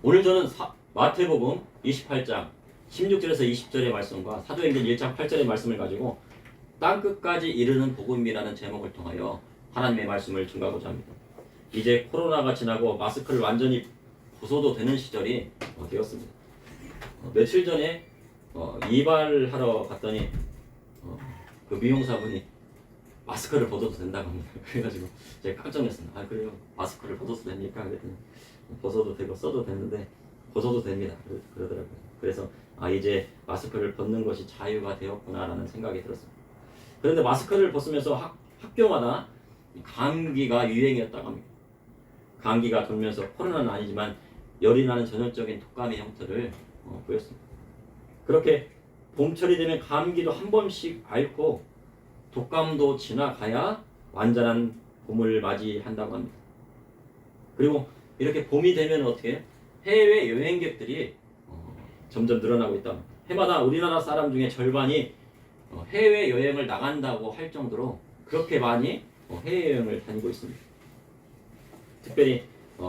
오늘 저는 마태복음 28장 16절에서 20절의 말씀과 사도행전 1장 8절의 말씀을 가지고 땅끝까지 이르는 복음이라는 제목을 통하여 하나님의 말씀을 증거하고자 합니다. 이제 코로나가 지나고 마스크를 완전히 벗어도 되는 시절이 되었습니다. 며칠 전에 이발하러 갔더니 그 미용사분이 마스크를 벗어도 된다고 합니다. 그래가지고 제가 깜짝 놀랐습니다. 아 그래요? 마스크를 벗어도 됩니까? 그랬더니 벗어도 되고 써도 되는데 벗어도 됩니다. 그러더라고요. 그래서 이제 마스크를 벗는 것이 자유가 되었구나라는 생각이 들었습니다. 그런데 마스크를 벗으면서 학교마다 감기가 유행이었다고 합니다. 감기가 돌면서 코로나는 아니지만 열이 나는 전형적인 독감의 형태를 보였습니다. 그렇게 봄철이 되면 감기도 한 번씩 앓고 독감도 지나가야 완전한 봄을 맞이한다고 합니다. 그리고 이렇게 봄이 되면 어떻게 해요? 해외 여행객들이 점점 늘어나고 있다. 해마다 우리나라 사람 중에 절반이 해외 여행을 나간다고 할 정도로 그렇게 많이 해외 여행을 다니고 있습니다. 특별히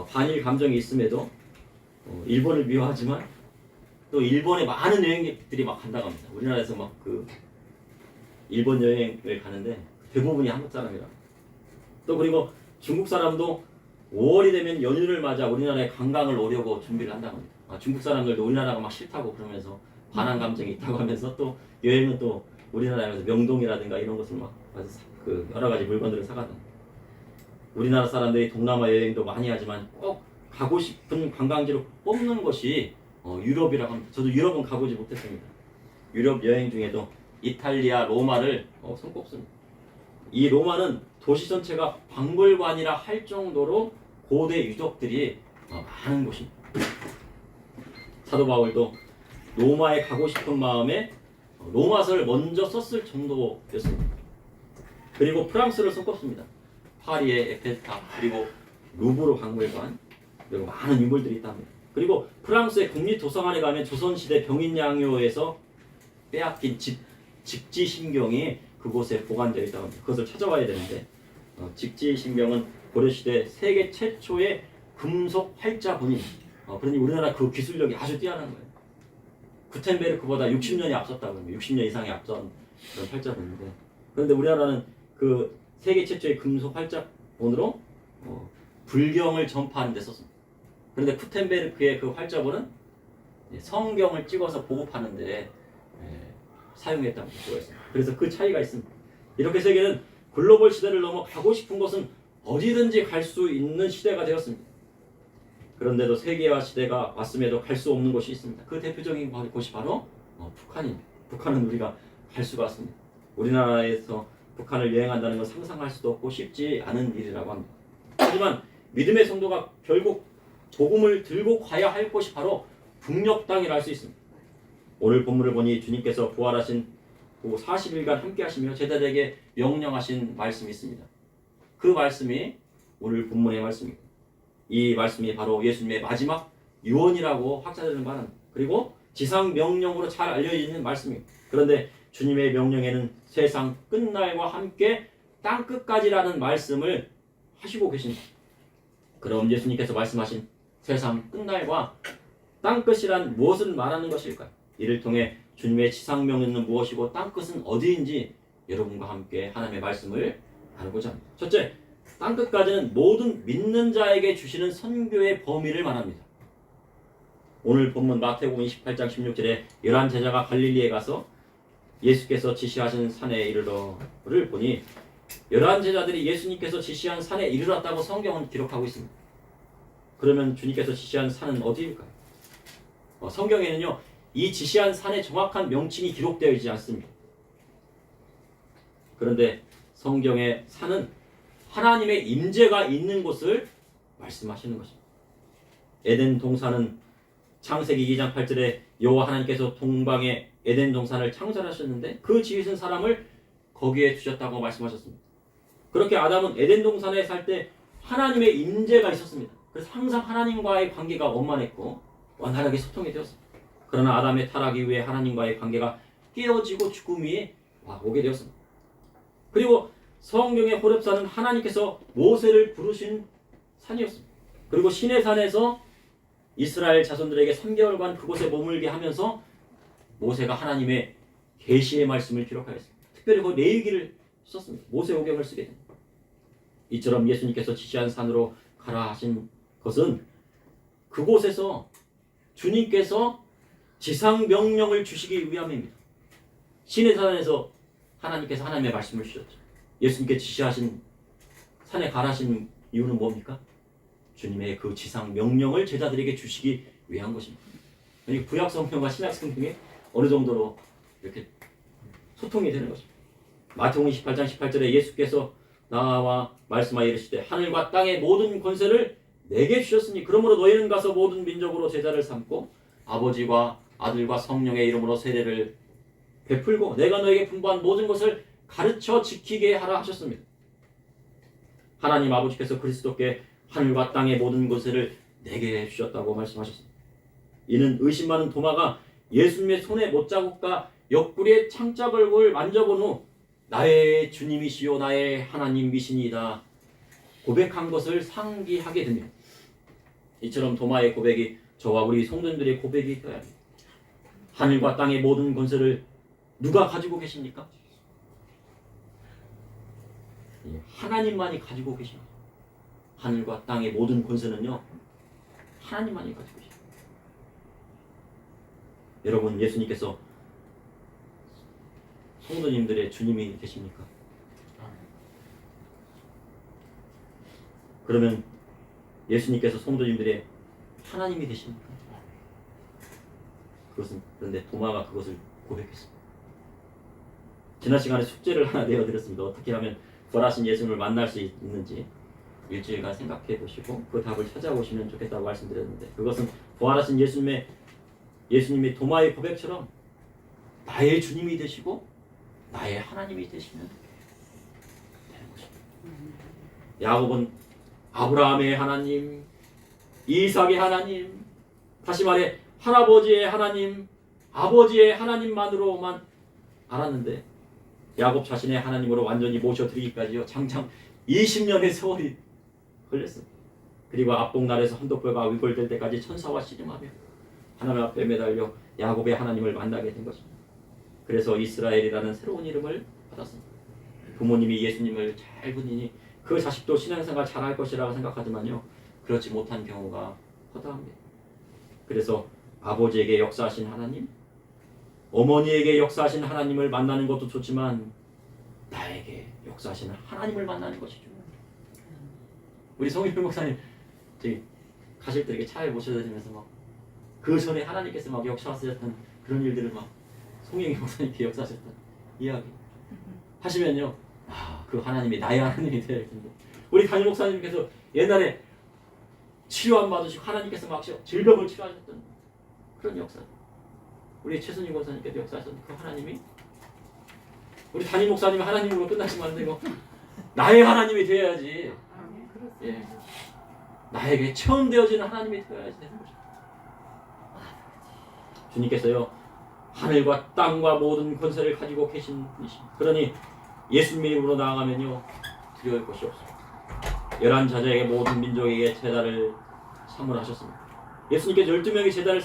반일 감정이 있음에도 일본을 미워하지만 또 일본에 많은 여행객들이 막 간다고 합니다. 우리나라에서 막 그 일본 여행을 가는데 대부분이 한국 사람이라. 또 그리고 중국 사람도 5월이 되면 연휴를 맞아 우리나라에 관광을 오려고 준비를 한다고 합니다. 중국 사람들도 우리나라가 막 싫다고 그러면서 반한 감정이 있다고 하면서 또 여행은 또 우리나라에서 명동이라든가 이런 것을 막 그 여러 가지 물건들을 사가던. 우리나라 사람들이 동남아 여행도 많이 하지만 꼭 가고 싶은 관광지로 뽑는 것이 유럽이라고 합니다. 저도 유럽은 가보지 못했습니다. 유럽 여행 중에도 이탈리아 로마를 손꼽습니다. 이 로마는 도시 전체가 박물관이라 할 정도로 고대 유적들이 많은 곳입니다. 사도 바울도 로마에 가고 싶은 마음에 로마서를 먼저 썼을 정도였습니다. 그리고 프랑스를 손꼽습니다. 파리의 에펠탑, 그리고 루브르 박물관, 그리고 많은 유물들이 있답니다. 그리고 프랑스의 국립도서관에 가면 조선시대 병인양요에서 빼앗긴 직지신경이 그곳에 보관되어 있다고 합니다. 그것을 찾아와야 되는데 직지신경은 고려시대 세계 최초의 금속 활자본이 그러니 우리나라 그 기술력이 아주 뛰어난 거예요. 구텐베르크보다 60년이 앞섰다고 합니다. 60년 이상이 앞선 그런 활자본인데, 그런데 우리나라는 그 세계 최초의 금속 활자본으로 불경을 전파하는 데 썼습니다. 그런데 구텐베르크의 그 활자본은 성경을 찍어서 보급하는 데 사용했다고 보고 있습니다. 그래서 그 차이가 있습니다. 이렇게 세계는 글로벌 시대를 넘어 가고 싶은 곳은 어디든지 갈 수 있는 시대가 되었습니다. 그런데도 세계화 시대가 왔음에도 갈 수 없는 곳이 있습니다. 그 대표적인 곳이 바로 북한입니다. 북한은 우리가 갈 수가 없습니다. 우리나라에서 북한을 여행한다는 건 상상할 수도 없고 쉽지 않은 일이라고 합니다. 하지만 믿음의 성도가 결국 복음을 들고 가야 할 곳이 바로 북녘 땅이라 할 수 있습니다. 오늘 본문을 보니 주님께서 부활하신 후 40일간 함께 하시며 제자들에게 명령하신 말씀이 있습니다. 그 말씀이 오늘 본문의 말씀입니다. 이 말씀이 바로 예수님의 마지막 유언이라고 학자들은 말합니다. 그리고 지상 명령으로 잘 알려져 있는 말씀입니다. 그런데 주님의 명령에는 세상 끝날과 함께 땅끝까지라는 말씀을 하시고 계십니다. 그럼 예수님께서 말씀하신 세상 끝날과 땅끝이란 무엇을 말하는 것일까요? 이를 통해 주님의 지상 명령은 무엇이고 땅끝은 어디인지 여러분과 함께 하나님의 말씀을 나누고자 합니다. 첫째, 땅끝까지는 모든 믿는 자에게 주시는 선교의 범위를 말합니다. 오늘 본문 마태복음 28장 16절에 11 제자가 갈릴리에 가서 예수께서 지시하신 산에 이르러를 보니 11 제자들이 예수님께서 지시한 산에 이르렀다고 성경은 기록하고 있습니다. 그러면 주님께서 지시한 산은 어디일까요? 성경에는요, 이 지시한 산의 정확한 명칭이 기록되어 있지 않습니다. 그런데 성경의 산은 하나님의 임재가 있는 곳을 말씀하시는 것입니다. 에덴 동산은 창세기 2장 8절에 여호와 하나님께서 동방에 에덴 동산을 창설하셨는데 그 지으신 사람을 거기에 두셨다고 말씀하셨습니다. 그렇게 아담은 에덴 동산에 살 때 하나님의 임재가 있었습니다. 그래서 항상 하나님과의 관계가 원만했고 원활하게 소통이 되었습니다. 그러나 아담의 타락 이후에 하나님과의 관계가 깨어지고 죽음이 오게 되었습니다. 그리고 성경의 호렙산은 하나님께서 모세를 부르신 산이었습니다. 그리고 시내산에서 이스라엘 자손들에게 3개월간 그곳에 머물게 하면서 모세가 하나님의 계시의 말씀을 기록하였습니다. 특별히 그 레위기를 썼습니다. 모세오경을 쓰게 됩니다. 이처럼 예수님께서 지시한 산으로 가라 하신 것은 그곳에서 주님께서 지상 명령을 주시기 위함입니다. 시내산에서 하나님께서 하나님의 말씀을 주셨죠. 예수님께 지시하신 산에 가라신 이유는 뭡니까? 주님의 그 지상 명령을 제자들에게 주시기 위한 것입니다. 구약 성경과 신약 성경에 어느 정도로 이렇게 소통이 되는 것입니다. 마태복음 28장 18절에 예수께서 나와 말씀하여 이르시되 하늘과 땅의 모든 권세를 내게 주셨으니 그러므로 너희는 가서 모든 민족으로 제자를 삼고 아버지와 아들과 성령의 이름으로 세례를 베풀고 내가 너에게 분부한 모든 것을 가르쳐 지키게 하라 하셨습니다. 하나님 아버지께서 그리스도께 하늘과 땅의 모든 권세를 내게 주셨다고 말씀하셨습니다. 이는 의심 많은 도마가 예수님의 손에 못자국과 옆구리에 창자벌을 만져본 후 나의 주님이시요 나의 하나님이시니이다 고백한 것을 상기하게 됩니다. 이처럼 도마의 고백이 저와 우리 성도님들의 고백이 되어야 합니다. 하늘과 땅의 모든 권세를 누가 가지고 계십니까? 하나님만이 가지고 계십니다. 하늘과 땅의 모든 권세는요 하나님만이 가지고 계십니다. 여러분, 예수님께서 성도님들의 주님이 되십니까? 그러면 예수님께서 성도님들의 하나님이 되십니까? 그런데 도마가 그것을 고백했습니다. 지난 시간에 숙제를 하나 내어드렸습니다. 어떻게 하면 부활하신 예수님을 만날 수 있는지 일주일간 생각해 보시고 그 답을 찾아오시면 좋겠다고 말씀드렸는데, 그것은 부활하신 예수님의 도마의 고백처럼 나의 주님이 되시고 나의 하나님이 되시면 되는 것입니다. 야곱은 아브라함의 하나님, 이삭의 하나님, 다시 말해 할아버지의 하나님, 아버지의 하나님만으로만 알았는데 야곱 자신의 하나님으로 완전히 모셔드리기까지요 장장 20년의 세월이 걸렸습니다. 그리고 압봉날에서 한독벌과 위골될 때까지 천사와 씨름하며 하나님 앞에 매달려 야곱의 하나님을 만나게 된 것입니다. 그래서 이스라엘이라는 새로운 이름을 받았습니다. 부모님이 예수님을 잘 보니 그 자식도 신앙생활 잘할 것이라고 생각하지만요 그렇지 못한 경우가 허다합니다. 그래서 아버지에게 역사하신 하나님, 어머니에게 역사하신 하나님을 만나는 것도 좋지만 나에게 역사하시는 하나님을 만나는 것이 중요합니다. 우리 송일필 목사님 저기 가실 때 이렇게 차에 모셔다니면서 막 그 전에 하나님께서 막 역사하셨던 그런 일들을 막 송영희 목사님께 역사하셨던 이야기 하시면요, 그 하나님이 나의 하나님이 되어야 할 텐데. 우리 담임 목사님께서 옛날에 치료 안 받으시고 하나님께서 막 질병을 치료하셨던 그런 역사, 우리 최순희 목사님께도 역사하셨던 그 하나님이 우리 담임 목사님이 하나님으로 끝나시면 안 되고 나의 하나님이 되어야지. 예, 나에게 체험되어지는 하나님이 되어야지 되는 거죠. 주님께서요 하늘과 땅과 모든 권세를 가지고 계신 분이십니다. 그러니 예수님의 이름으로 나아가면요 두려울 것이 없습니다. 11자녀에게 모든 민족에게 제자를 삼으라 하셨습니다. 예수님께서 12명의 제자를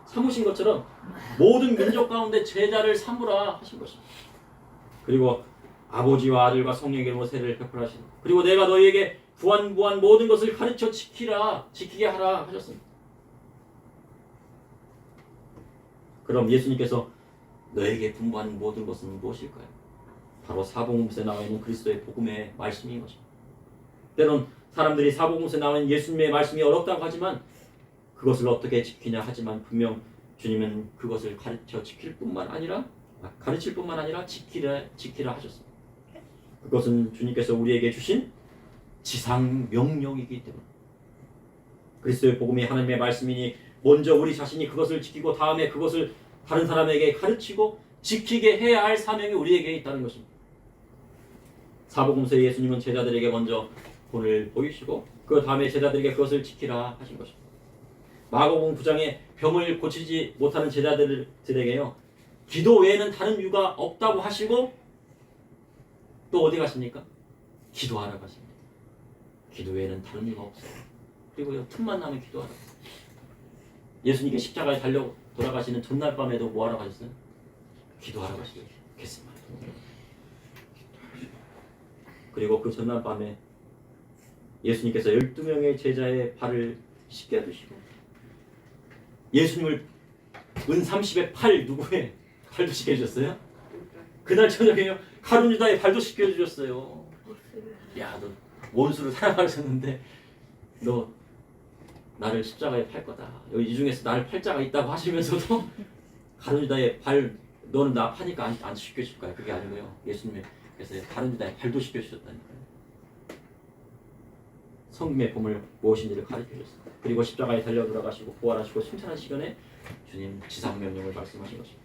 삼으신 것처럼 모든 민족 가운데 제자를 삼으라 하신 것입니다. 그리고 아버지와 아들과 성령의 이름으로 세례를 베풀어 하십니다. 그리고 내가 너희에게 부한 모든 것을 가르쳐 지키게 하라 하셨습니다. 그럼 예수님께서 너에게 분부한 모든 것은 무엇일까요? 바로 사복음서에 나와 있는 그리스도의 복음의 말씀인 것입니다. 때론 사람들이 사복음서에 나와 있는 예수님의 말씀이 어렵다고 하지만 그것을 어떻게 지키냐 하지만 분명 주님은 그것을 가르칠 뿐만 아니라 지키라 하셨습니다. 그것은 주님께서 우리에게 주신 지상 명령이기 때문에 그리스도의 복음이 하나님의 말씀이니 먼저 우리 자신이 그것을 지키고 다음에 그것을 다른 사람에게 가르치고 지키게 해야 할 사명이 우리에게 있다는 것입니다. 사복음서에 예수님은 제자들에게 먼저 본을 보이시고 그 다음에 제자들에게 그것을 지키라 하신 것입니다. 마가복음 9장에 병을 고치지 못하는 제자들에게요 기도 외에는 다른 이유가 없다고 하시고 또 어디 가십니까? 기도하러 가십니다. 기도 외에는 다른 이유가 없어요. 그리고요 틈만 나면 기도하라. 예수님께 십자가에 달려 돌아가시는 전날 밤에도 뭐하러 가셨어요? 기도하러 가시겠습니다. 그리고 그 전날 밤에 예수님께서 12명의 제자의 발을 씻겨 주시고 예수님을 은 30의 팔 누구의 발도 씻겨 주셨어요? 그날 저녁에요. 가룟 유다의 발도 씻겨 주셨어요. 야, 너 원수를 사랑하셨는데 너 나를 십자가에 팔 거다. 여기 이 중에서 나를 팔 자가 있다고 하시면서도 가룟 유다의 발 너는 나 파니까 안 씻겨 줄 거야. 그게 아니고요. 예수님께서 가룟 유다의 발도 씻겨 주셨다니까요. 성김의 pom을 무엇인지를 가르쳐 주셨습니다. 그리고 십자가에 달려 돌아가시고 부활하시고 승천한 시간에 주님 지상명령을 말씀하신 것입니다.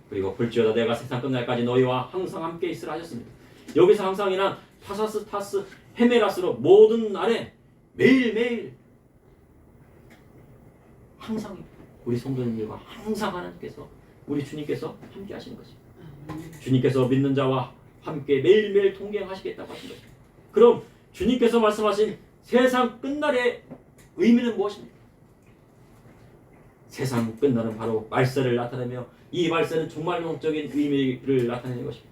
그리고 볼지어다 내가 세상 끝날까지 너희와 항상 함께 있으라 하셨습니다. 여기서 항상이란 파사스 타스 헤메라스로 모든 날에 매일매일 항상 우리 성도님들과 항상 하나님께서 우리 주님께서 함께 하시는 것입니다. 주님께서 믿는 자와 함께 매일매일 동행하시겠다고 하신 것입니다. 그럼 주님께서 말씀하신 세상 끝날의 의미는 무엇입니까? 세상 끝날은 바로 말세를 나타내며 이 말세는 종말론적인 의미를 나타내는 것입니다.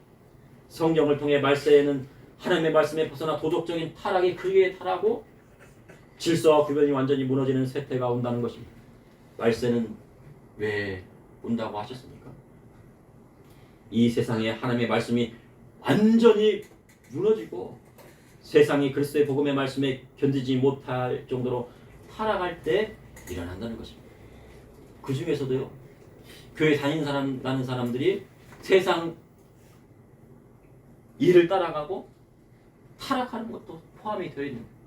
성경을 통해 말세에는 하나님의 말씀에 벗어나 도덕적인 타락이 크게 타락하고 질서와 구변이 완전히 무너지는 세태가 온다는 것입니다. 말세는 왜 온다고 하셨습니까? 이 세상에 하나님의 말씀이 완전히 무너지고 세상이 그리스도의 복음의 말씀에 견디지 못할 정도로 타락할 때 일어난다는 것입니다. 그 중에서도요, 교회 다니는 사람들이 세상 일을 따라가고 타락하는 것도 포함이 되어 있는 거예요.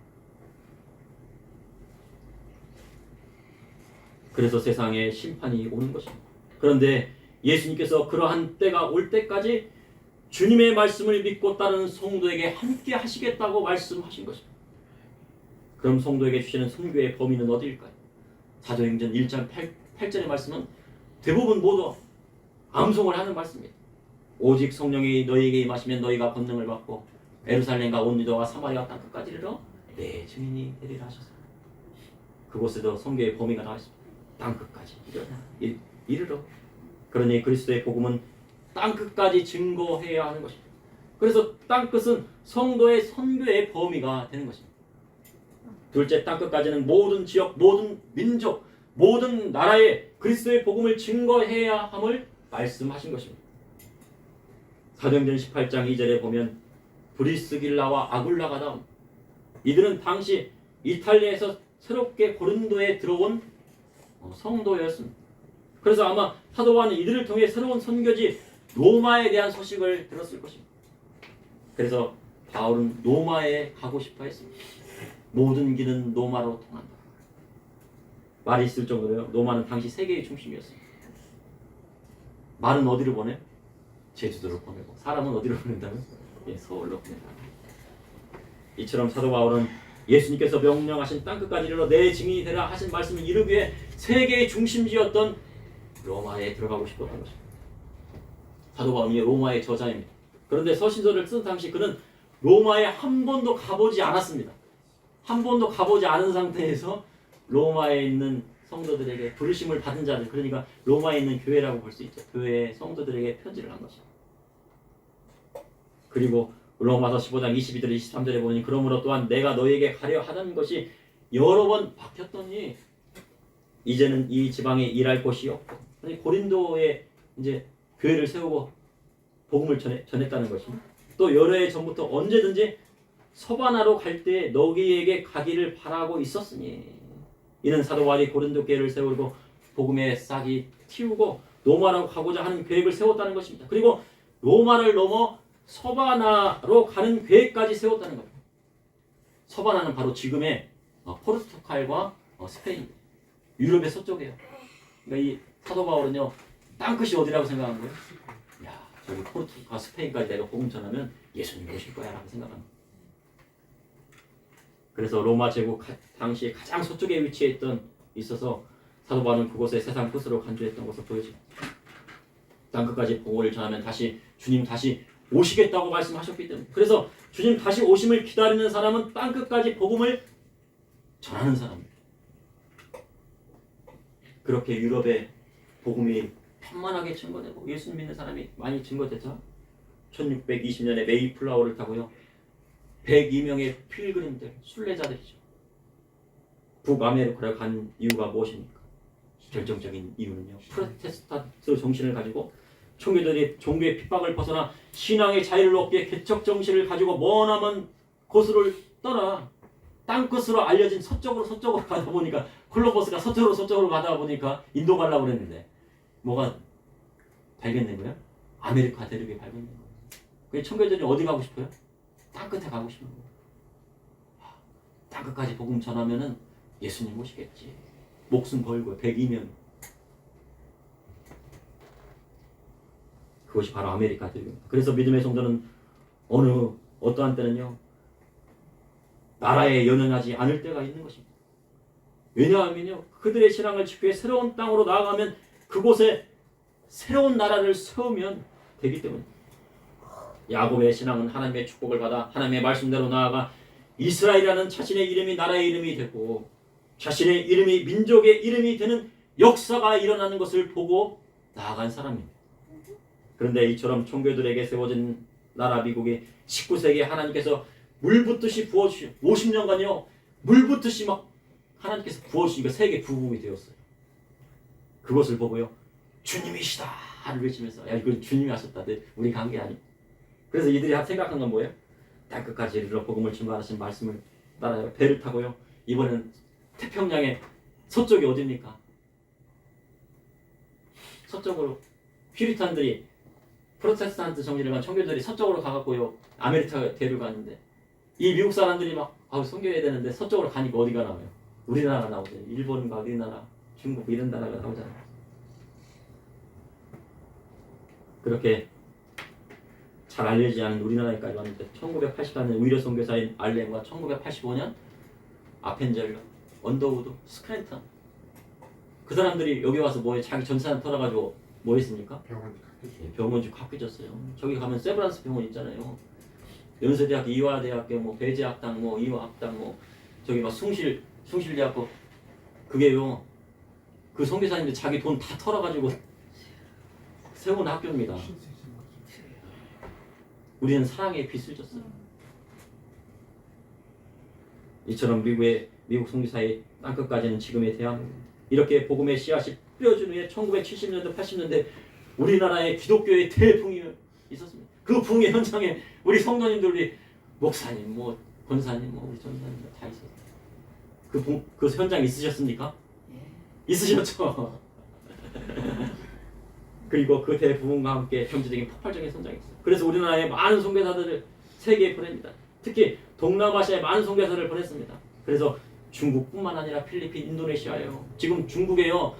그래서 세상에 심판이 오는 것입니다. 그런데 예수님께서 그러한 때가 올 때까지 주님의 말씀을 믿고 따르는 성도에게 함께 하시겠다고 말씀하신 것입니다. 그럼 성도에게 주시는 선교의 범위는 어디일까요? 사도행전 1장 8절의 말씀은 대부분 모두 암송을 하는 말씀입니다. 오직 성령이 너희에게 임하시면 너희가 권능을 받고 예루살렘과 온 유다와 사마리아 땅끝까지 이르러 내 증인이 되리라 하셨습니다. 그곳에도 선교의 범위가 나와 있습니다. 땅끝까지 이르러. 그러니 그리스도의 복음은 땅끝까지 증거해야 하는 것입니다. 그래서 땅끝은 성도의 선교의 범위가 되는 것입니다. 둘째, 땅끝까지는 모든 지역, 모든 민족, 모든 나라에 그리스도의 복음을 증거해야 함을 말씀하신 것입니다. 사도행전 18장 2절에 보면 브리스길라와 아굴라가 나옵니다. 이들은 당시 이탈리아에서 새롭게 고린도에 들어온 성도였습니다. 그래서 아마 사도 바울은 이들을 통해 새로운 선교지 로마에 대한 소식을 들었을 것입니다. 그래서 바울은 로마에 가고 싶어 했습니다. 모든 길은 로마로 통한다. 말이 있을 정도로요. 로마는 당시 세계의 중심이었습니다. 말은 어디로 보내? 제주도로 보내고 사람은 어디로 보낸다면? 서울로 보낸다. 이처럼 사도 바울은 예수님께서 명령하신 땅끝까지 이르러 내 증인이 되라 하신 말씀을 이루기 위해 세계의 중심지였던 로마에 들어가고 싶었던 것입니다. 사도 바울이 로마의 저자입니다. 그런데 서신서를 쓴 당시 그는 로마에 한 번도 가보지 않았습니다. 한 번도 가보지 않은 상태에서 로마에 있는 성도들에게 부르심을 받은 자들, 그러니까 로마에 있는 교회라고 볼 수 있죠. 교회의 성도들에게 편지를 한 것입니다. 그리고 로마서 15장 22절 23절에 보니 그러므로 또한 내가 너희에게 가려 하던 것이 여러 번 바뀌었더니 이제는 이 지방에 일할 곳이 없고, 고린도에 이제 교회를 세우고 복음을 전했다는 것입니다. 또 여러 해 전부터 언제든지 서바나로 갈 때 너희에게 가기를 바라고 있었으니 이는 사도 바울이 고린도 교회를 세우고 복음의 싹이 틔우고 로마로 가고자 하는 계획을 세웠다는 것입니다. 그리고 로마를 넘어 서바나로 가는 계획까지 세웠다는 겁니다. 서바나는 바로 지금의 포르투갈과 스페인, 유럽의 서쪽이에요. 그러니까 이 사도 바울은요, 땅끝이 어디라고 생각한 거예요? 야, 저기 포르투갈, 스페인까지 내가 복음 전하면 예수님 오실 거야 라고 생각합니다. 그래서 로마 제국 당시 가장 서쪽에 위치해 있어서 사도 바울은 그곳에 세상 끝으로 간주했던 것을 보여줍니다. 땅끝까지 복음을 전하면 주님 다시 오시겠다고 말씀하셨기 때문에, 그래서 주님 다시 오심을 기다리는 사람은 땅끝까지 복음을 전하는 사람입니다. 그렇게 유럽에 복음이 편만하게 증거되고 예수 믿는 사람이 많이 증거되자 1620년에 메이플라워를 타고요. 102명의 필그림들, 순례자들이죠. 북아메리카로 간 이유가 무엇입니까? 결정적인 이유는요. 프로테스탄트 정신을 가지고 총교들이 종교의 핍박을 벗어나 신앙의 자유를 얻기에 개척 정신을 가지고 머나먼 곳을 떠나 땅끝으로 알려진 서쪽으로 가다 보니까 콜럼버스가 서쪽으로 가다 보니까 인도 가려고 그랬는데 뭐가 발견된 거예요? 아메리카 대륙이 발견된 거예요. 그 청교도들이 어디 가고 싶어요? 땅끝에 가고 싶은 거예요. 땅끝까지 복음 전하면은 예수님 오시겠지. 목숨 걸고 102명. 그것이 바로 아메리카 대륙입니다. 그래서 믿음의 성도는 어떠한 때는요. 나라에 연연하지 않을 때가 있는 것입니다. 왜냐하면요. 그들의 신앙을 지키고 새로운 땅으로 나아가면 그곳에 새로운 나라를 세우면 되기 때문입니다. 야곱의 신앙은 하나님의 축복을 받아 하나님의 말씀대로 나아가 이스라엘이라는 자신의 이름이 나라의 이름이 되고 자신의 이름이 민족의 이름이 되는 역사가 일어나는 것을 보고 나아간 사람입니다. 그런데 이처럼 총교들에게 세워진 나라 미국이 19세기에 하나님께서 물붓듯이 부어주시고 50년간요 물붓듯이 막 하나님께서 부어주시고 세계 부흥이 되었어요. 그것을 보고요 주님이시다를 외치면서 야 이거 주님이 하셨다. 우리 간 게 아니. 그래서 이들이 생각한 건 뭐예요? 땅끝까지 이르러 복음을 증거하신 말씀을 따라요. 배를 타고요. 이번엔 태평양의 서쪽이 어디입니까? 서쪽으로 퓨리탄들이 프로테스탄트 정신을 간 청교들이 서쪽으로 가갖고요. 아메리카 대륙 가는데 이 미국 사람들이 막 섬겨야 되는데 서쪽으로 가니까 어디가 나와요? 우리나라가 나오잖아요. 일본과 우리나라, 중국 이런 나라가 나오잖아요. 그렇게 잘 알려지지 않은 우리나라에까지 왔는데 1984년 의료 선교사인 알렌과 1985년 아펜젤러, 언더우드, 스크랜턴 그 사람들이 여기 와서 뭐에 자기 전산을 털어가지고 뭐 했습니까? 병원주 갖고 졌어요. 저기 가면 세브란스 병원 있잖아요. 연세대학교, 이화대학교, 뭐 배제학당, 뭐 이화학당, 뭐 저기 막 숭실대학교 그게요. 그 선교사님들 자기 돈 다 털어가지고 세운 학교입니다. 우리는 사랑의 빚을 졌어요. 이처럼 미국 선교사의 땅끝까지는 지금의 대한민국 이렇게 복음의 씨앗이 뿌려준 후에 1970년대 80년대 우리나라의 기독교의 대붕이 있었습니다. 그 붕의 현장에 우리 성도님들, 목사님, 뭐 권사님, 뭐 우리 전사님 다 있었어요. 그 현장 있으셨습니까? 있으셨죠. 그리고 그 대부흥과 함께 경제적인 폭발적인 성장이 있어요. 그래서 우리나라에 많은 선교사들을 세계에 보냅니다. 특히 동남아시아에 많은 선교사를 보냈습니다. 그래서 중국뿐만 아니라 필리핀, 인도네시아예요. 지금 중국에요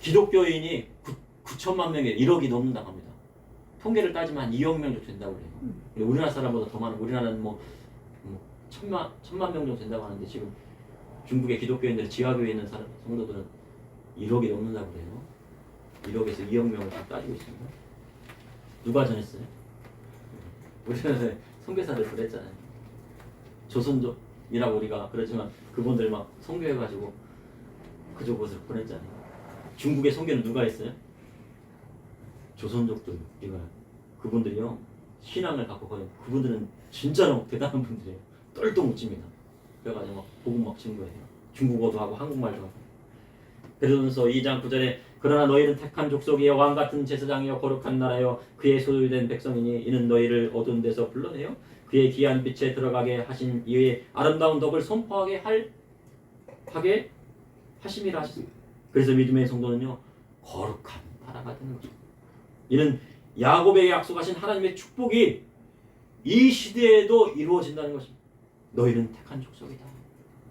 기독교인이 9천만 명에 1억이 넘는다고 합니다. 통계를 따지면 한 2억 명 정도 된다고 그래요. 우리나라 사람보다 더 많은 우리나라는 뭐 천만 명 정도 된다고 하는데 지금 중국의 기독교인들 지하교에 있는 성도들은 1억이 넘는다고 그래요. 1억에서 2억 명을 다 따지고 있습니다. 누가 전했어요? 우리나라에 선교사들 그랬잖아요. 조선족이라고 우리가 그러지만 그분들 막 선교해가지고 그쪽 곳을 보냈잖아요. 중국의 선교는 누가 했어요? 조선족들 우리가 그분들이요 신앙을 갖고 거의 그분들은 진짜로 대단한 분들이에요. 똘똘 묻힙니다. 그래가지고 막 복음 막 증거해요. 중국어도 하고 한국말도 하고. 베드로전서 2장 9절에 그러나 너희는 택한 족속이여 왕같은 제사장이여 거룩한 나라여 그의 소유된 백성이니 이는 너희를 어두운 데서 불러내요 그의 귀한 빛에 들어가게 하신 이의 아름다운 덕을 선포하게 하게 하심이라 하셨습니다. 그래서 믿음의 성도는요 거룩한 나라가 되는 것입니다. 이는 야곱에게 약속하신 하나님의 축복이 이 시대에도 이루어진다는 것입니다. 너희는 택한 족속이다.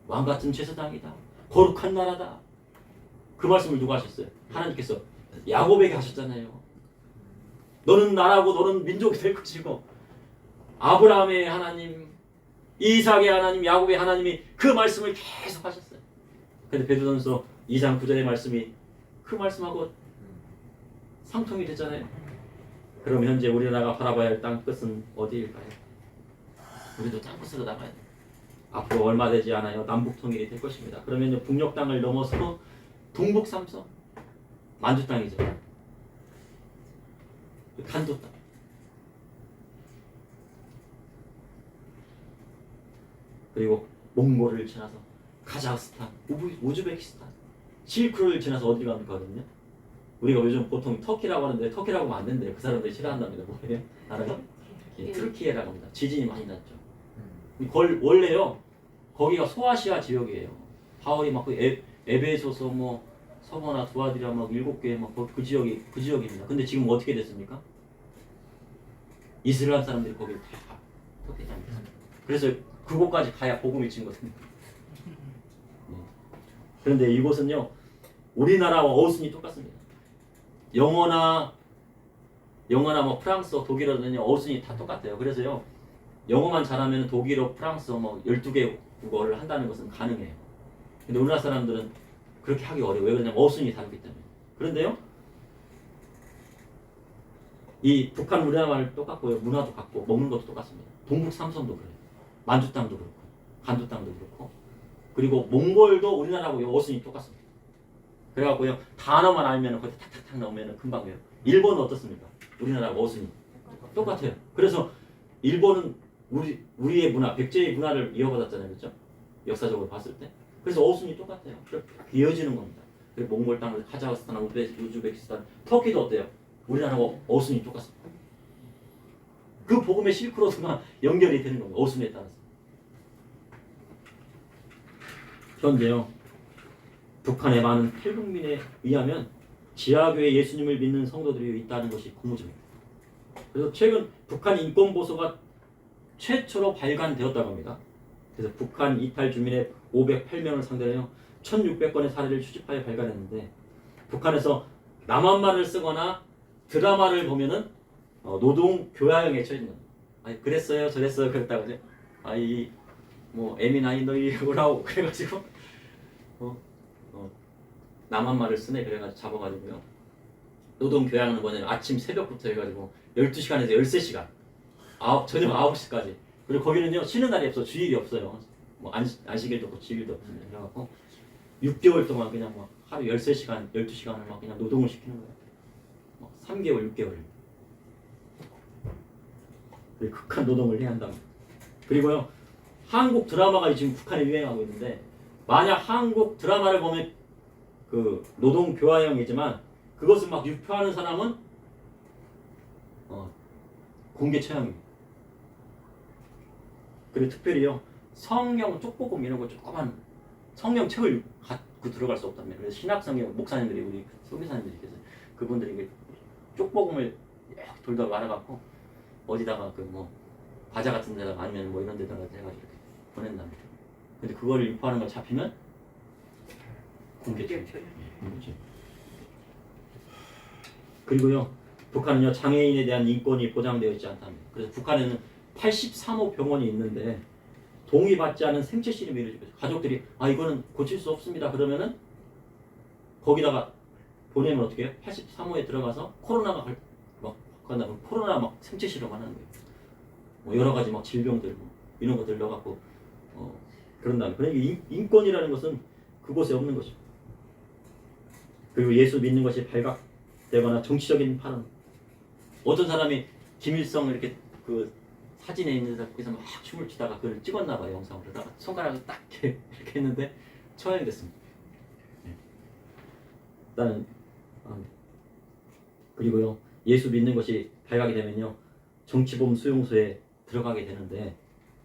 왕같은 제사장이다. 거룩한 나라다. 그 말씀을 누가 하셨어요? 하나님께서 야곱에게 하셨잖아요. 너는 나라고 너는 민족이 될 것이고 아브라함의 하나님, 이삭의 하나님, 야곱의 하나님이 그 말씀을 계속 하셨어요. 근데 베드로전서 2장 9절의 말씀이 그 말씀하고 상통이 됐잖아요. 그럼 현재 우리나라가 바라봐야 할 땅끝은 어디일까요? 우리도 땅끝으로 나가야 돼요. 앞으로 얼마 되지 않아요. 남북 통일이 될 것입니다. 그러면 북녘 땅을 넘어서 동북 삼성 만주 땅이죠. 간도 땅. 그리고 몽골을 지나서 카자흐스탄, 우즈베키스탄, 실크를 지나서 어디 가거든요. 우리가 요즘 보통 터키라고 하는데 터키라고 하면 안 된대요. 그 사람들이 싫어한답니다. 뭐예요? 나라가? 예, 트르키에라고 합니다. 지진이 많이 났죠. 원래요. 거기가 소아시아 지역이에요. 바울이 막 에베소서 뭐 서머나 두아디라 막 7개 막 그 지역입니다. 근데 지금 어떻게 됐습니까? 이스라엘 사람들이 거기를 다 터키장했어요. 그래서 그곳까지 가야 복음이 친거든요. 그런데 이곳은요 우리나라와 어순이 똑같습니다. 영어나 뭐 프랑스어, 독일어는요 어순이 다 똑같아요. 그래서요 영어만 잘하면 독일어, 프랑스어 뭐 12개 국어를 한다는 것은 가능해요. 근데 우리나라 사람들은 그렇게 하기 어려워요. 왜 그러냐면 어순이 다르기 때문에. 그런데요 이 북한 우리나라 말 똑같고요. 문화도 같고 먹는 것도 똑같습니다. 동북 삼성도 그래요. 만주 땅도 그렇고 간두 땅도 그렇고 그리고 몽골도 우리나라하고 어순이 똑같습니다. 그래갖고요 단어만 알면 거기다 탁탁탁 넣으면 금방 해요. 일본은 어떻습니까? 우리나라하고 어순이 똑같아요. 그래서 일본은 우리의 문화, 백제의 문화를 이어받았잖아요. 그렇죠? 역사적으로 봤을 때. 그래서 어순이 똑같아요. 이어지는 겁니다. 그리고 몽골 땅, 카자흐스탄, 우즈베키스탄, 터키도 어때요? 우리나라하고 어순이 똑같습니다. 그 복음의 실크로드가 연결이 되는 겁니다. 어순에 따라서. 현재요. 북한의 많은 탈북민에 의하면 지하교회 예수님을 믿는 성도들이 있다는 것이 고무적입니다. 그래서 최근 북한 인권보고서가 최초로 발간되었다고 합니다. 그래서 북한 이탈 주민의 508명을 상대로 1600건의 사례를 수집하여 발간했는데 북한에서 남한말을 쓰거나 드라마를 보면은 노동 교화형에 처해진 겁니다. 아니 그랬어요 저랬어요 그랬다고 하죠. 아이 뭐 에미나이 너희 오라고 그래가지고 남한말을 쓰네 그래가지고 잡아가지고요. 노동 교양은 뭐냐면 아침 새벽부터 해가지고 12시간에서 13시간 저녁 9시까지 그리고 거기는요 쉬는 날이 없어. 주일이 없어요. 뭐 안식일도 없고 주일도 없습니다. 그래갖고 6개월 동안 그냥 막 하루 13시간 12시간을 막 그냥 노동을 시키는 거예요. 3개월 6개월 극한 노동을 해야 한다. 그리고요 한국 드라마가 지금 북한에 유행하고 있는데 만약 한국 드라마를 보면 그 노동 교화형이지만 그것을 막 유표하는 사람은 공개 처형입니다. 그리고 특별히요 성경 쪽복음 이런 거 조그만 성경 책을 갖고 들어갈 수 없답니다. 그래서 신학성경 목사님들이 우리 선교사님들께서 그분들이 쪽복음을 돌다 말아갖고 어디다가 그 뭐 바자 같은 데다가 아니면 뭐 이런 데다가 해가지고 이렇게 보낸답니다. 근데 그거를 유포하는 걸 잡히면 공개 처형. 그리고요 북한은요 장애인에 대한 인권이 보장되어 있지 않답니다. 그래서 북한에는 83호 병원이 있는데 동의받지 않은 생체 실험을 이루어지고 가족들이 이거는 고칠 수 없습니다. 그러면은 거기다가 보내면 어떻게 해요? 83호에 들어가서 코로나가 막 간다면 코로나 막 생체 실험하는 거예요. 뭐 여러 가지 막 질병들 뭐 이런 것들 넣어갖고 그런다면 그러니까 인권이라는 것은 그곳에 없는 것이죠. 그리고 예수 믿는 것이 발각되거나 정치적인 발언. 어떤 사람이 김일성 이렇게 그 사진에 있는 거기서 막 춤을 추다가 그걸 찍었나 봐요. 영상으로. 손가락을 딱 이렇게 했는데 처형됐습니다. 일단은 그리고요 예수 믿는 것이 발각이 되면요 정치범 수용소에 들어가게 되는데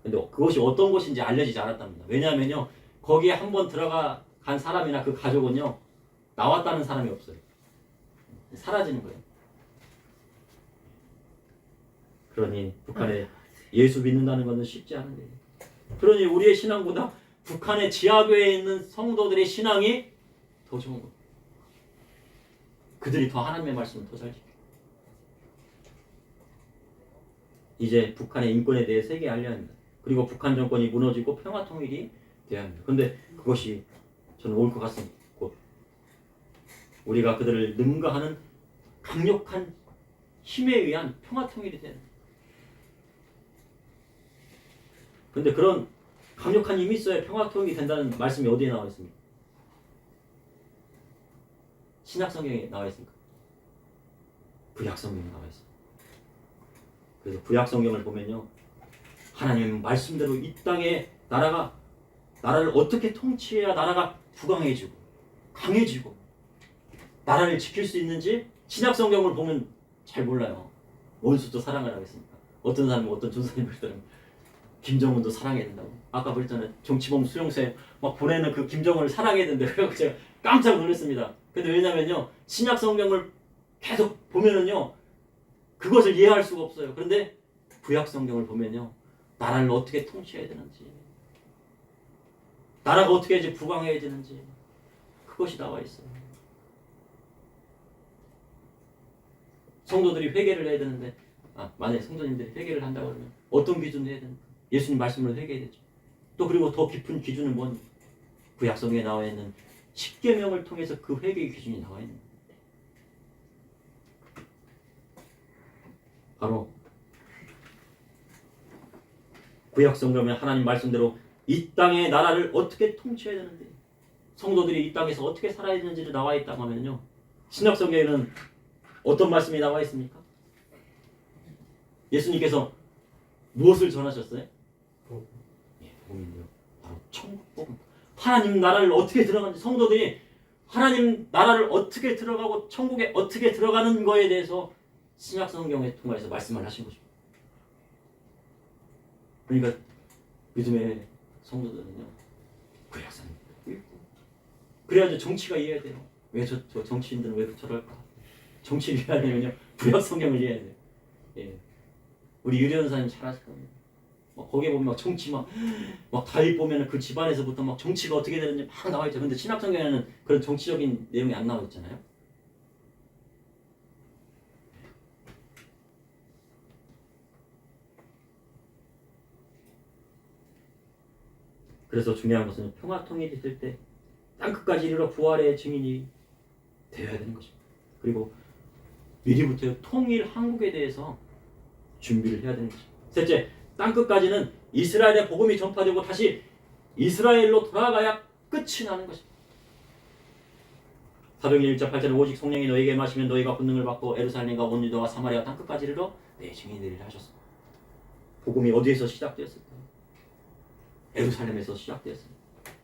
근데 그것이 어떤 곳인지 알려지지 않았답니다. 왜냐하면요 거기에 한번 들어간 사람이나 그 가족은요 나왔다는 사람이 없어요. 사라지는 거예요. 그러니 북한에 예수 믿는다는 것은 쉽지 않은 거예요. 그러니 우리의 신앙보다 북한의 지하교회에 있는 성도들의 신앙이 더 좋은 거예요. 그들이 더 하나님의 말씀을 더 잘 지켜요. 이제 북한의 인권에 대해 세계에 알려야 합니다. 그리고 북한 정권이 무너지고 평화 통일이 돼야 합니다. 그런데 그것이 저는 올 것 같습니다. 곧 우리가 그들을 능가하는 강력한 힘에 의한 평화 통일이 돼야 합니다. 그런데 그런 강력한 힘이 있어야 평화 통일이 된다는 말씀이 어디에 나와 있습니까? 신약 성경에 나와 있습니까? 구약 성경에 나와 있습니다. 그래서 구약 성경을 보면요, 하나님 말씀대로 이 땅에 나라를 어떻게 통치해야 나라가 부강해지고 강해지고 나라를 지킬 수 있는지 신약 성경을 보면 잘 몰라요. 원수도 사랑을 하겠습니까? 어떤 사람이 어떤 조선이 그러더라고요. 김정은도 사랑해야 된다고. 아까 그랬잖아요. 정치범 수용소에 막 보내는 그 김정은을 사랑해야 된다고. 그래서 제가 깜짝 놀랐습니다. 근데 왜냐면요, 신약 성경을 계속 보면은요, 그것을 이해할 수가 없어요. 그런데 구약 성경을 보면요, 나라를 어떻게 통치해야 되는지, 나라가 어떻게 이제 부강해야 되는지, 그것이 나와 있어요. 성도들이 회개를 해야 되는데, 만약에 성도님들이 회개를 한다고 그러면 어떤 기준으로 해야 됩니까? 예수님 말씀으로 회개해야 되죠. 또 그리고 더 깊은 기준은 뭐니? 구약 성경에 나와 있는 십계명을 통해서 그 회개의 기준이 나와 있는 거예요. 바로 구약 성경에 하나님 말씀대로 이 땅의 나라를 어떻게 통치해야 되는데, 성도들이 이 땅에서 어떻게 살아야 되는지를 나와 있다고 하면요, 신약 성경에는 어떤 말씀이 나와 있습니까? 예수님께서 무엇을 전하셨어요? 복음인데요. 바로 천국 복음. 하나님 나라를 어떻게 들어가는지, 성도들이 하나님 나라를 어떻게 들어가고 천국에 어떻게 들어가는 거에 대해서 신약 성경을 통해서 말씀을 하신 것입니다. 그러니까 믿음의 성도들은요, 구약 성경 읽고 그래야지 정치가 이해해야 돼요. 왜 저 정치인들은 왜 저럴까? 정치를 이해하려면요, 구약 성경을 이해해야 돼요. 예. 우리 유리원사님 잘 아실 겁니다. 거기에 보면 막 정치 막 다윗 보면 그 집안에서부터 막 정치가 어떻게 되는지 막 나와 있죠. 근데 신약 성경에는 그런 정치적인 내용이 안 나와 있잖아요. 그래서 중요한 것은 평화 통일이 될 때 땅끝까지 이르러 부활의 증인이 되어야 되는 것입니다. 그리고 미리부터 통일 한국에 대해서 준비를 해야 되는 것입니다. 셋째, 땅끝까지는 이스라엘의 복음이 전파되고 다시 이스라엘로 돌아가야 끝이 나는 것입니다. 사도행전 1장 8절에 오직 성령이 너에게 마시면 너희가 권능을 받고 예루살렘과 온 유다와 사마리아 땅끝까지 이르러 내 증인이 되리라 하셨습니다. 복음이 어디에서 시작되었을까요? 예루살렘에서 시작되었습니다.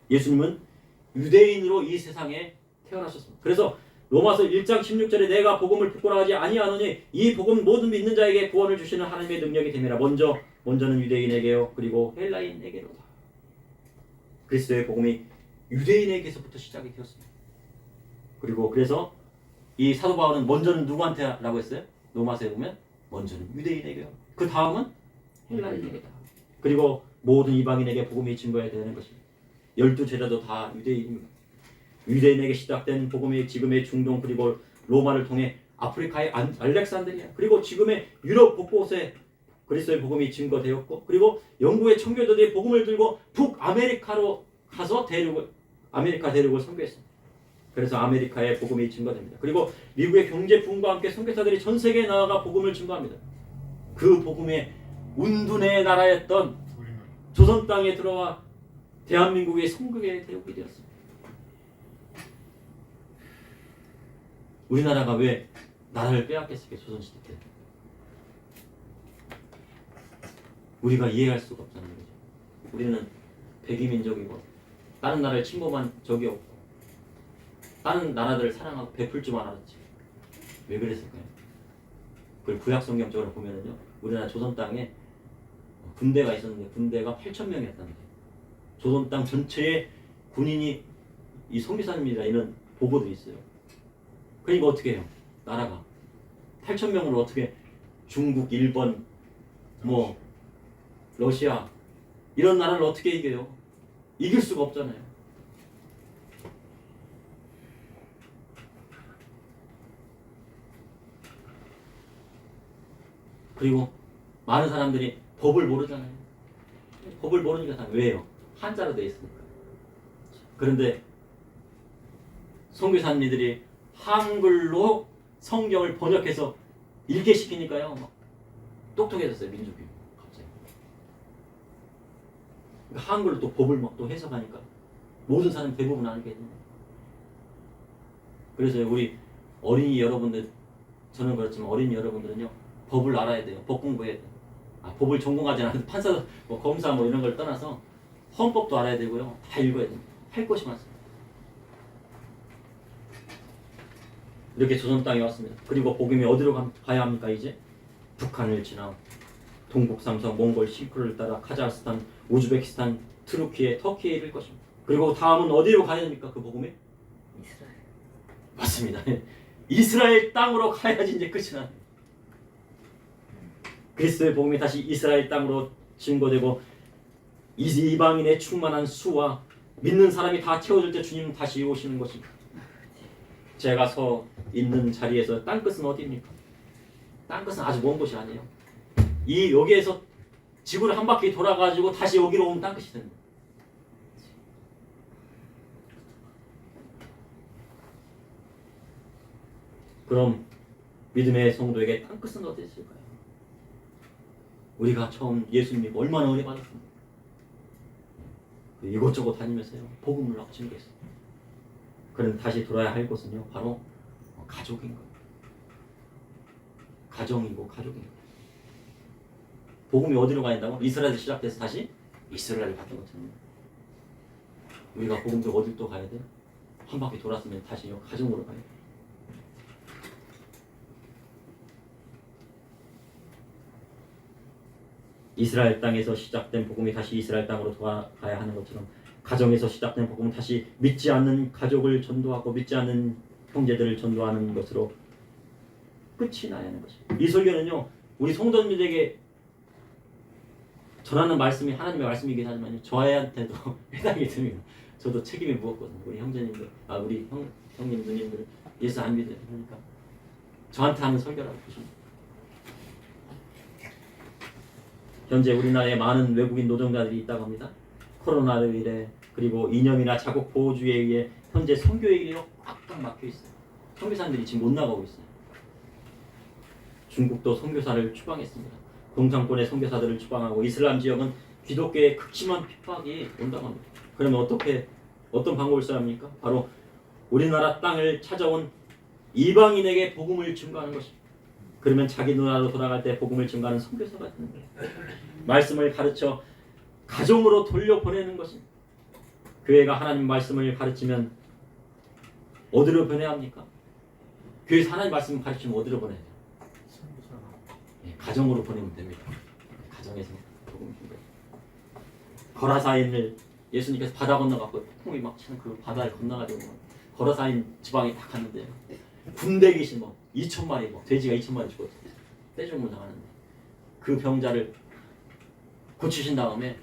예수님은 유대인으로 이 세상에 태어나셨습니다. 그래서 로마서 1장 16절에 내가 복음을 부끄러워 하지 아니하노니 이 복음 모든 믿는 자에게 구원을 주시는 하나님의 능력이 됨이라. 먼저는 유대인에게요, 그리고 헬라인에게로다. 그리스도의 복음이 유대인에게서부터 시작이 되었습니다. 그리고 그래서 이 사도 바울은 먼저는 누구한테 라고 했어요? 로마서에 보면 먼저는 유대인에게요, 그 다음은 헬라인에게다. 그리고 모든 이방인에게 복음이 증거해야 되는 것입니다. 12제자도 다 유대인입니다. 유대인에게 시작된 복음이 지금의 중동 그리고 로마를 통해 아프리카의 알렉산드리아 그리고 지금의 유럽 곳곳에 그리스도의 복음이 증거되었고, 그리고 영국의 청교도들이 복음을 들고 북아메리카로 가서 아메리카 대륙을 선교했습니다. 그래서 아메리카의 복음이 증거됩니다. 그리고 미국의 경제 부흥과 함께 선교사들이 전 세계에 나아가 복음을 증거합니다. 그 복음의 운둔의 나라였던 조선 땅에 들어와 대한민국의 선교의 대국이 되었습니다. 우리나라가 왜 나라를 빼앗겼을까요? 조선시대 때. 우리가 이해할 수가 없다는 거죠. 우리는 백이민족이고 다른 나라를 침범한 적이 없고 다른 나라들을 사랑하고 베풀 줄만 알았지. 왜 그랬을까요? 그걸 구약 성경적으로 보면은요, 우리나라 조선 땅에 군대가 있었는데 군대가 8,000명이었답니다. 조선 땅 전체에 군인이 이 선교사님이라 이런 보고들이 있어요. 그러니까 어떻게 해요? 나라가 8,000명으로 어떻게 중국, 일본, 러시아 이런 나라를 어떻게 이겨요? 이길 수가 없잖아요. 그리고 많은 사람들이 법을 모르잖아요. 법을 모르니까 다 왜요? 한자로 되어 있으니까. 그런데 선교사님들이 한글로 성경을 번역해서 읽게 시키니까요, 막 똑똑해졌어요, 민족이. 갑자기. 한글로 또 법을 막 또 해석하니까 모든 사람 대부분 알게 됩니다. 그래서 우리 어린이 여러분들, 저는 그렇지만 어린이 여러분들은요, 법을 알아야 돼요. 법 공부해야 돼요. 법을 전공하지 않아도 판사, 뭐 검사 뭐 이런 걸 떠나서 헌법도 알아야 되고요. 다 읽어야 됩니다. 할 것이 많습니다. 이렇게 조선 땅에 왔습니다. 그리고 복음이 어디로 가야 합니까? 이제 북한을 지나 동북 삼성, 몽골, 싱크를 따라 카자흐스탄, 우즈베키스탄, 트루키에, 터키에 이를 것입니다. 그리고 다음은 어디로 가야 됩니까? 그 복음이? 이스라엘. 맞습니다. 이스라엘 땅으로 가야지 이제 끝이 납니다. 그리스도의 복음이 다시 이스라엘 땅으로 증거되고 이방인의 충만한 수와 믿는 사람이 다 채워질 때 주님은 다시 오시는 것입니다. 제가 서 있는 자리에서 땅끝은 어디입니까? 땅끝은 아주 먼 곳이 아니에요. 여기에서 지구를 한 바퀴 돌아가지고 다시 여기로 오면 땅끝이 됩니다. 그럼 믿음의 성도에게 땅끝은 어디 있을까요? 우리가 처음 예수 믿고 얼마나 은혜 받았습니까? 이곳저곳 다니면서요, 복음을 증거했어요. 그런데 다시 돌아야 할 곳은요, 바로 가족인 거예요. 가정이고 가족인 거예요. 복음이 어디로 가야 된다고? 이스라엘에서 시작돼서 다시 이스라엘을 갔던 것처럼 우리가 복음도 어딜 또 가야 돼요? 한 바퀴 돌았으면 다시 가정으로 가야 돼요. 이스라엘 땅에서 시작된 복음이 다시 이스라엘 땅으로 돌아가야 하는 것처럼 가정에서 시작된 복음은 다시 믿지 않는 가족을 전도하고 믿지 않는 형제들을 전도하는 것으로 끝이 나야 하는 것입니다. 이 설교는요, 우리 성도님들에게 전하는 말씀이 하나님의 말씀이긴 하지만 저희한테도 해당이 됩니다. 저도 책임이 무겁거든요. 우리 형제님들, 우리 형님, 누님들 예수 안 믿으니까 저한테 하는 설교라고 보십니다. 현재 우리나라에 많은 외국인 노동자들이 있다고 합니다. 코로나로 인해 그리고 이념이나 자국 보호주의에 의해 현재 선교의 길이 꽉꽉 막혀 있어요. 선교사님들이 지금 못 나가고 있어요. 중국도 선교사를 추방했습니다. 공산권의 선교사들을 추방하고 이슬람 지역은 기독교의 극심한 핍박이 온다고 합니다. 그러면 어떤 방법을 써야 합니까? 바로 우리나라 땅을 찾아온 이방인에게 복음을 증거하는 것입니다. 그러면 자기 나라로 돌아갈 때 복음을 증거하는 선교사가 되는 거예요. 말씀을 가르쳐 가정으로 돌려보내는 것입니다. 교회가 하나님 말씀을 가르치면 어디로 보내야 합니까? 교회에서 하나님 말씀을 가르치면 어디로 보내야 돼요? 가정으로 보내면 됩니다. 가정에서 복음을 증거해요. 거라사인을 예수님께서 바다 건너갔고 폭풍이 막 치는 그 바다를 건너가지고 거라사인 지방에 딱 갔는데요. 군대 귀신 2,000마리 돼지가 2,000마리 죽었어요. 떼죽음을 당하는데 그 병자를 고치신 다음에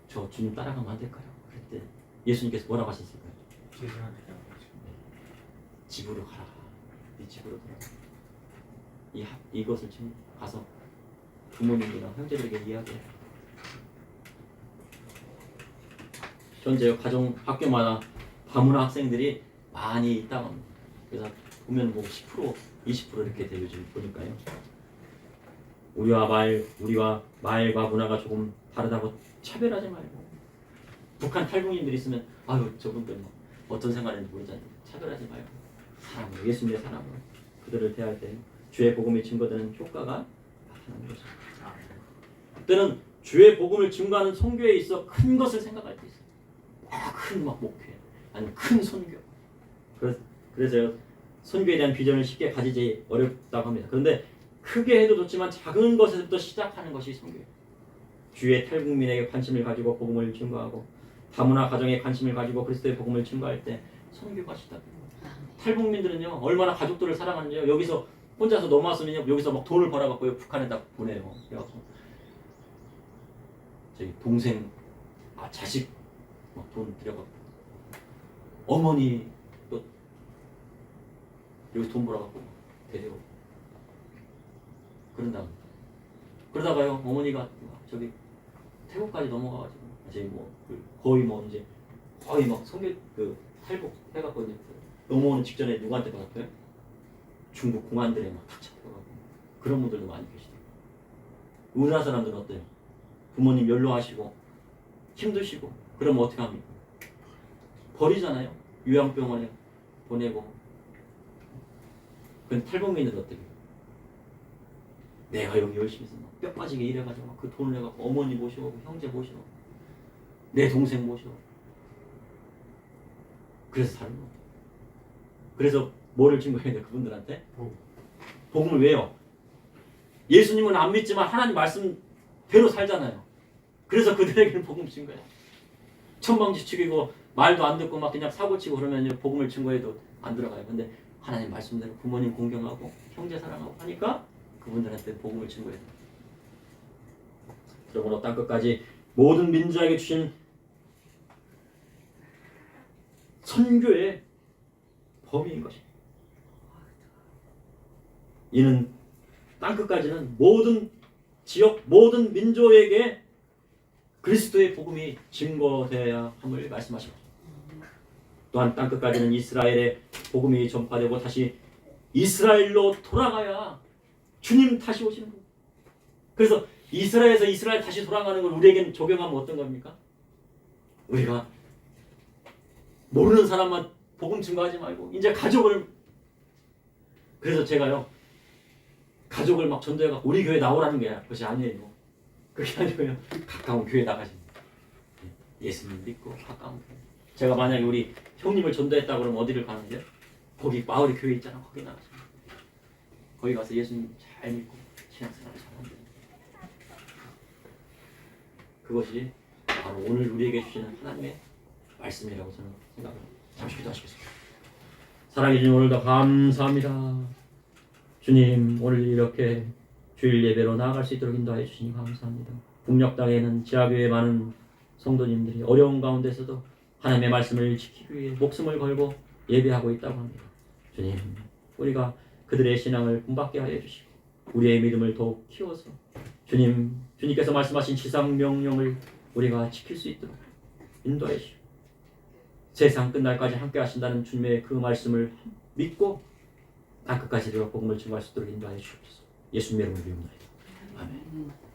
저 주님 따라가면 안 될까요? 그때 예수님께서 뭐라고 하셨을까요? 집으로 가라. 네 집으로 가라. 이것을 지금 가서 부모님이나 형제들에게 이야기해요. 현재 가정 학교마다 다문화 학생들이 많이 있다고 합니다. 그래서 보면 10%, 20% 이렇게 돼요. 지금 보니까요. 우리와 말과 문화가 조금 다르다고 차별하지 말고, 북한 탈북민들이 있으면 저분들 어떤 생활인지 모르잖아요. 차별하지 말고 사랑으로, 예수님의 사랑으로 그들을 대할 때 주의 복음이 증거되는 효과가 나타나는 거죠. 그때는 주의 복음을 증거하는 선교에 있어 큰 것을 생각할 때 있어요. 큰 목회, 아니면 큰 선교. 그래서 선교에 대한 비전을 쉽게 가지지 어렵다고 합니다. 그런데 크게 해도 좋지만 작은 것에서부터 시작하는 것이 선교예요. 주의 탈북민에게 관심을 가지고 복음을 증거하고 다문화 가정에 관심을 가지고 그리스도의 복음을 증거할 때 선교가 시작됩니다. 탈북민들은요, 얼마나 가족들을 사랑하는지요. 여기서 혼자서 넘어왔으면 여기서 막 돈을 벌어갖고 북한에다 보내요. 그래갖고 저기 동생, 자식 막 돈 들여갖고 어머니 또 여기 돈 벌어갖고 데려오고 그러다가요 어머니가 저기 태국까지 넘어가가지고 이제 거의 막 탈북 해갖고 이제 넘어오는 직전에 누구한테 받았어요? 중국 공안들에 막 다 잡혀가고 그런 분들도 많이 계시더라고요. 우리나라 사람들은 어때요? 부모님 연로하시고 힘드시고 그러면 어떻게 합니까? 버리잖아요. 요양병원에 보내고. 근데 탈북민은 어떻게 해요? 내가 여기 열심히 해서 막 뼈 빠지게 일해가지고 막 그 돈을 내갖고 어머니 모시고 형제 모시고 내 동생 모시고 그래서 사는 거. 그래서 뭐를 증거해야 돼 그분들한테? 복음을 왜요? 예수님은 안 믿지만 하나님 말씀대로 살잖아요. 그래서 그들에게는 복음 증거야. 천방지축이고 말도 안 듣고 막 그냥 사고치고 그러면 복음을 증거해도 안 들어가요. 근데 하나님 말씀대로 부모님 공경하고 형제 사랑하고 하니까 그분들한테 복음을 증거해요. 그러므로 땅끝까지 모든 민족에게 주신 선교의 범위인 것입니다. 이는 땅끝까지는 모든 지역, 모든 민족에게 그리스도의 복음이 증거되어야 함을 말씀하십니다. 또한 땅끝까지는 이스라엘의 복음이 전파되고 다시 이스라엘로 돌아가야 주님 다시 오시는 거예요. 그래서 이스라엘에서 이스라엘 다시 돌아가는 걸 우리에게는 적용하면 어떤 겁니까? 우리가 모르는 사람만 복음 증거하지 말고 이제 가족을, 그래서 제가요 가족을 막 전도해갖고 우리 교회 나오라는 게 그것이 아니에요. 그게 아니고요 가까운 교회 나가십니다. 예수님 믿고 가까운 교회. 제가 만약에 우리 형님을 전도했다 그러면 어디를 가는데요? 거기 마을에 교회 있잖아. 거기 나가십니다. 거기 가서 예수님 잘 믿고 신앙생활을 잘하면 돼요. 그것이 바로 오늘 우리에게 주시는 하나님의 말씀이라고 저는 생각합니다. 잠시 기도하시겠습니다. 사랑해 주님 오늘도 감사합니다. 주님 오늘 이렇게 주일 예배로 나아갈 수 있도록 인도하여 주시니 감사합니다. 북녘 땅에는 지하교회 많은 성도님들이 어려운 가운데서도 하나님의 말씀을 지키기 위해 목숨을 걸고 예배하고 있다고 합니다. 주님 우리가 그들의 신앙을 본받게 하여 주시고 우리의 믿음을 더욱 키워서 주님께서 말씀하신 지상명령을 우리가 지킬 수 있도록 인도하여 주시고 세상 끝날까지 함께 하신다는 주님의 그 말씀을 믿고 땅끝까지 복음을 증거할 수 있도록 인도하여 주시옵소서. 예수님의 이름으로 기도합니다. 아멘.